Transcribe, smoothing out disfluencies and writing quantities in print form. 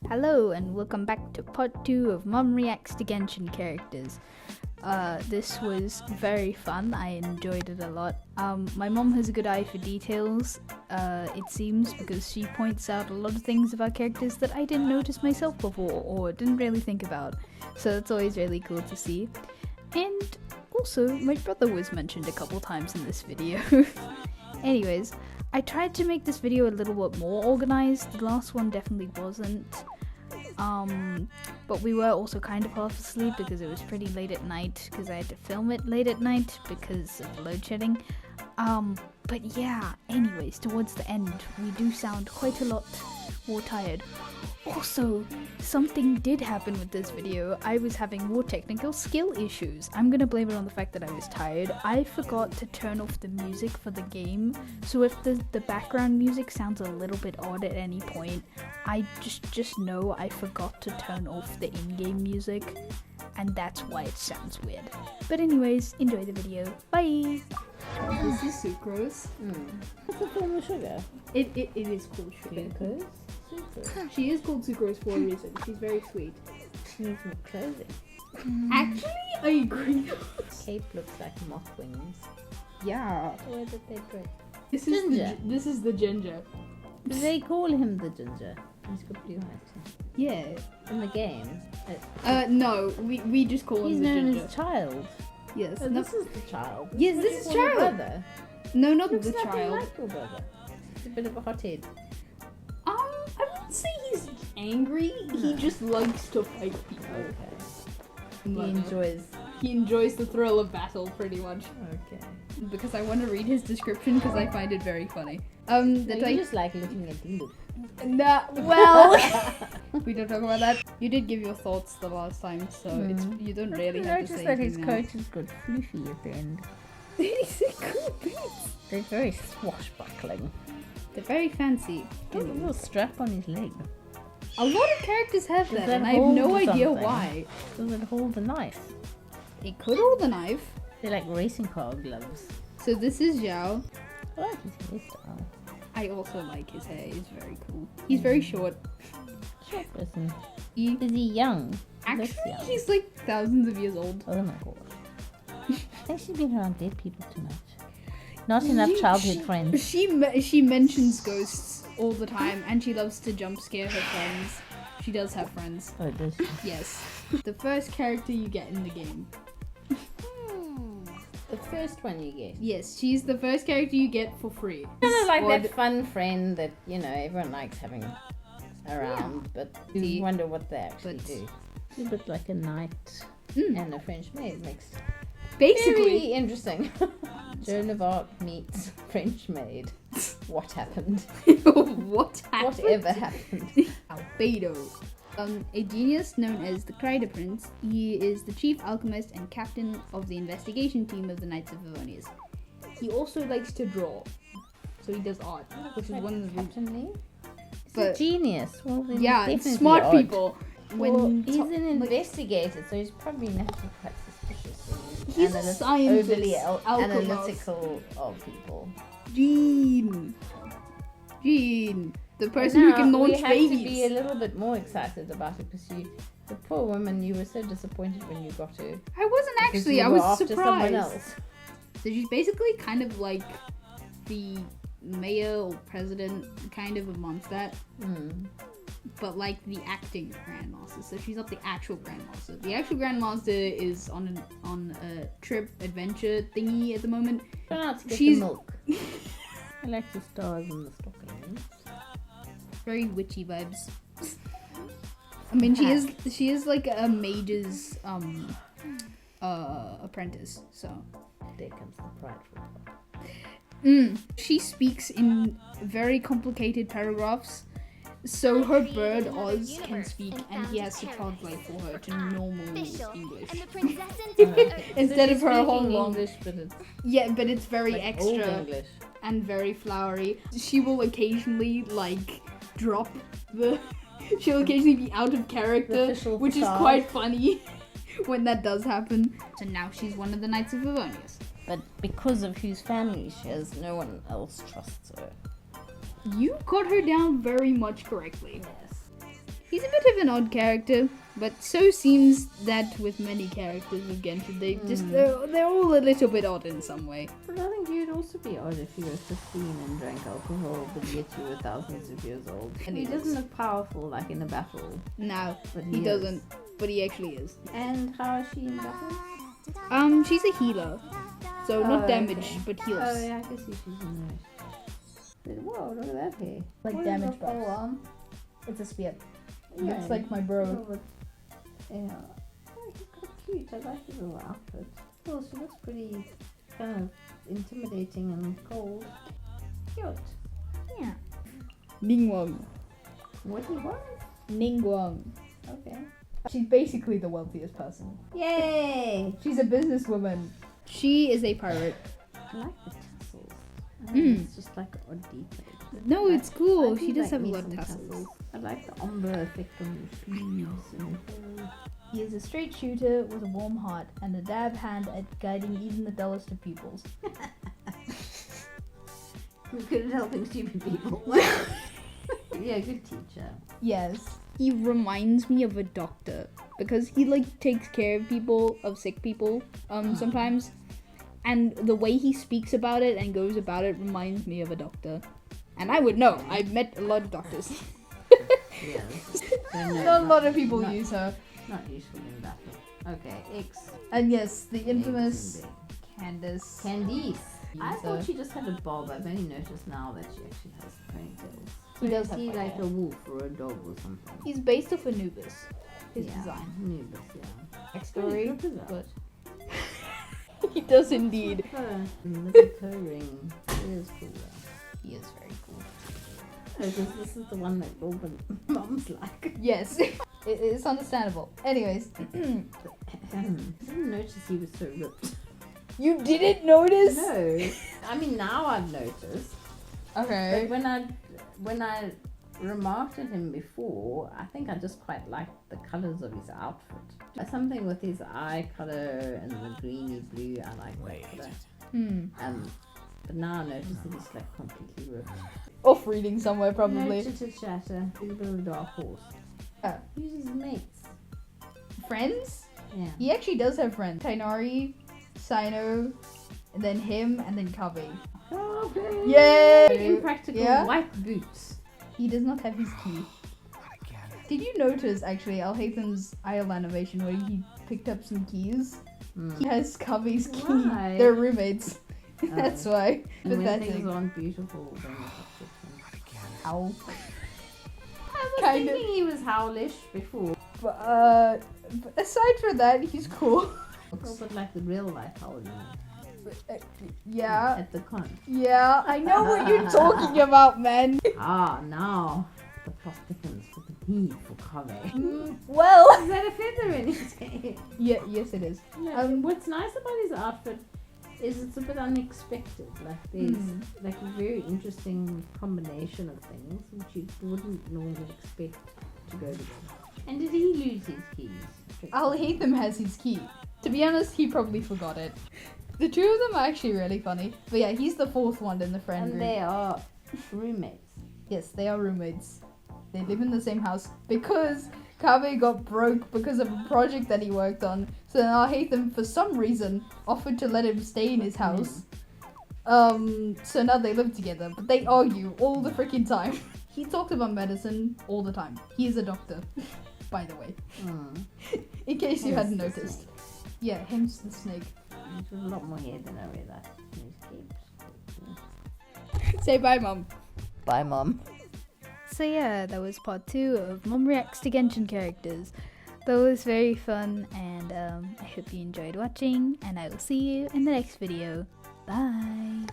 Hello and welcome back to part 2 of Mom Reacts to Genshin characters. This was very fun. I enjoyed it a lot. My mom has a good eye for details, it seems, because she points out a lot of things about characters that I didn't notice myself before or didn't really think about. So that's always really cool to see. And also, my brother was mentioned a couple times in this video. Anyways, I tried to make this video a little bit more organized. The last one definitely wasn't. But we were also kind of half asleep because it was pretty late at night because I had to film it late at night because of load shedding. But yeah, anyways, towards the end, we do sound quite a lot more tired. Also, something did happen with this video. I was having more technical skill issues. I'm gonna blame it on the fact that I was tired. I forgot to turn off the music for the game, so if the background music sounds a little bit odd at any point, I just know I forgot to turn off the in-game music, and that's why it sounds weird. But anyways, enjoy the video. Bye! This is sucrose. What's the form of sugar? It is called sugar. Glucose? Sucrose. She is called sucrose for a reason. She's very sweet. She needs more clothing. Actually, I agree. Cape looks like moth wings. Yeah. Where did they break? This is the ginger. Do they call him the ginger? He's got blue eyes. Yeah. In the game? No, we just call He's him the known ginger. as child. Yes. Oh, No, this is the child. Yes, What this do is you call your child. brother? no, not Looks the nothing child. like your brother. He's a bit of a hothead. I wouldn't say he's angry. He just likes to fight people. Okay. He enjoys the thrill of battle, pretty much. Okay. Because I want to read his description because I find it very funny. No, you just like looking at you. Nah, well, we don't talk about that. You did give your thoughts the last time, so you don't really have to say that his anything now. coat has got floofy at the end. These are cool bits. They're very swashbuckling. They're very fancy. Got a little strap on his leg. A lot of characters have Does that, that and I have hold no idea something? why. Does it hold the knife? It could hold the knife. They're like racing car gloves. So this is Zhao. I like his hairstyle. I also like his hair. It's very cool. He's very short. Short person. He, Is he young? He actually, looks young. he's like thousands of years old. Oh my gosh. I think she's been around dead people too much. Not enough childhood friends. She mentions ghosts all the time, and she loves to jump scare her friends. She does have friends. Oh, does she? Yes. The first character you get in the game. The first one you get. Yes, she's the first character you get for free. Kind of like Or that fun friend that, you know, everyone likes having around, but you wonder what they actually do. It's a bit like a knight and a French maid mixed. Basically. Very interesting. Joan of Arc meets French maid. What happened? What happened? Whatever happened? Albedo. A genius known as the Kreider Prince, he is the chief alchemist and captain of the investigation team of the Knights of Favonius. He also likes to draw, so he does art, which is one of the reasons. Captain Lee? He's But- a genius. Well, then Yeah, he's it's definitely smart odd. people. Well, he's an investigator, so he's probably naturally quite suspicious. And He's a scientist, overly alchemist. analytical of people. Jean, the person who can launch we have babies. to be a little bit more excited about it because the poor woman, you were so disappointed when you got her. I wasn't Because actually. you I were was after surprised. someone else. So she's basically kind of like the mayor or president, kind of amongst that. But like the acting grandmaster. So she's not the actual grandmaster. The actual grandmaster is on a trip adventure thingy at the moment. Try not to get She's- the milk. I like the stars and the stockings. Very witchy vibes. I mean, she is like a mage's apprentice. So There comes the prideful part. she speaks in very complicated paragraphs. So her bird Oz can speak, and he has to translate for her to normal English. Instead of her whole long English, but it's Yeah, but it's very like old extra English. and very flowery. She will occasionally like drop the. She'll occasionally be out of character, The official which is facade. quite funny when that does happen. So now she's one of the Knights of Favonius. But because of whose family she is, no one else trusts her. You got her down very much correctly. Yes. He's a bit of an odd character, but so seems that with many characters with Genshin, they're all a little bit odd in some way. But I think you'd also be odd if you were 15 and drank alcohol, but yet you were thousands of years old. And he doesn't look powerful like in a battle. No, but he doesn't. But he actually is. And how is she in battle? She's a healer. So not damage, but heals. Oh yeah, I can see she's in there. Whoa, look at that hair. Like what damage buffs. buffs. It's a spear. Yeah, It's like my bro. Yeah. Oh, he's quite cute. I like his little outfit. Oh, she looks pretty kind of intimidating and cold. Cute. Yeah. Ningguang. What do you want? Ningguang. Okay. She's basically the wealthiest person. Yay! She's a businesswoman. She is a pirate. I like the tassels. It's just like odd detail. No, Like, it's cool. I She do does like have a me lot of some tassels. I like the ombre effect on the sleeves. He is a straight shooter with a warm heart and a dab hand at guiding even the dullest of pupils. Who's good at helping stupid people? Yeah, good teacher. Yes. He reminds me of a doctor because he like takes care of people, of sick people, sometimes. And the way he speaks about it and goes about it reminds me of a doctor. And I would know. I've met a lot of doctors. Yeah. Not a lot of people use her. Not useful in battle. Okay, X. And yes, the infamous Candace. Candice. I Use thought her. she just had a bob. I've only noticed now that she actually has ponytails. He does Is have he white like hair. a wolf or a dog or something? He's based off Anubis. His Yeah, design. Nubis, yeah. Backstory. Look at that. But he does indeed. Little toe ring. It is cool though. He is very cool. Oh, this is the one that all the mums like. Yes. It's understandable. Anyways. I didn't notice he was so ripped. You didn't notice? No. I mean, now I've noticed. Okay. But when I remarked at him before, I think I just quite liked the colours of his outfit. Something with his eye colour and the greeny blue, I like that colour. But now I notice that he's like completely ripped. Off reading somewhere probably. No chitter chatter. He's a bit of a dark horse. Who's his mates? Friends? Yeah. He actually does have friends. Tainari, Sino, and then him, and then Kavi. Okay. Yay! Impractical white boots. He does not have his key. Did you notice, actually, Alhathan's IL animation where he picked up some keys? He has Kavi's key. Why? They're roommates. That's why. And when Pathetic. things aren't beautiful, then it's Ow. I was Kind of. thinking he was howlish before. But aside from that, he's cool. But like the real life howl, you know. Yeah. At the con. Yeah, I know what you're talking about, man. Now the plot thickens for the need for Kave. Well. Is that a feather in his hair? Yeah, yes it is. What's nice about his outfit is it's a bit unexpected. Like there's like a very interesting combination of things which you wouldn't normally expect to go together. And did he lose his keys? Alhatham has his key. To be honest, he probably forgot it. The two of them are actually really funny. But yeah, he's the fourth one in the friend And group. they are roommates. Yes, they are roommates. They live in the same house because Kave got broke because of a project that he worked on. So then Alhatham, for some reason, offered to let him stay in his house. So now they live together, but they argue all the freaking time. He talks about medicine all the time. He is a doctor, by the way. In case you hadn't noticed. Yeah, him's the snake. He's a lot more hair than I realized. He's Say bye, Mom. Bye, Mom. So yeah, that was part 2 of Mom Reacts to Genshin characters. That was very fun, and I hope you enjoyed watching, and I will see you in the next video. Bye!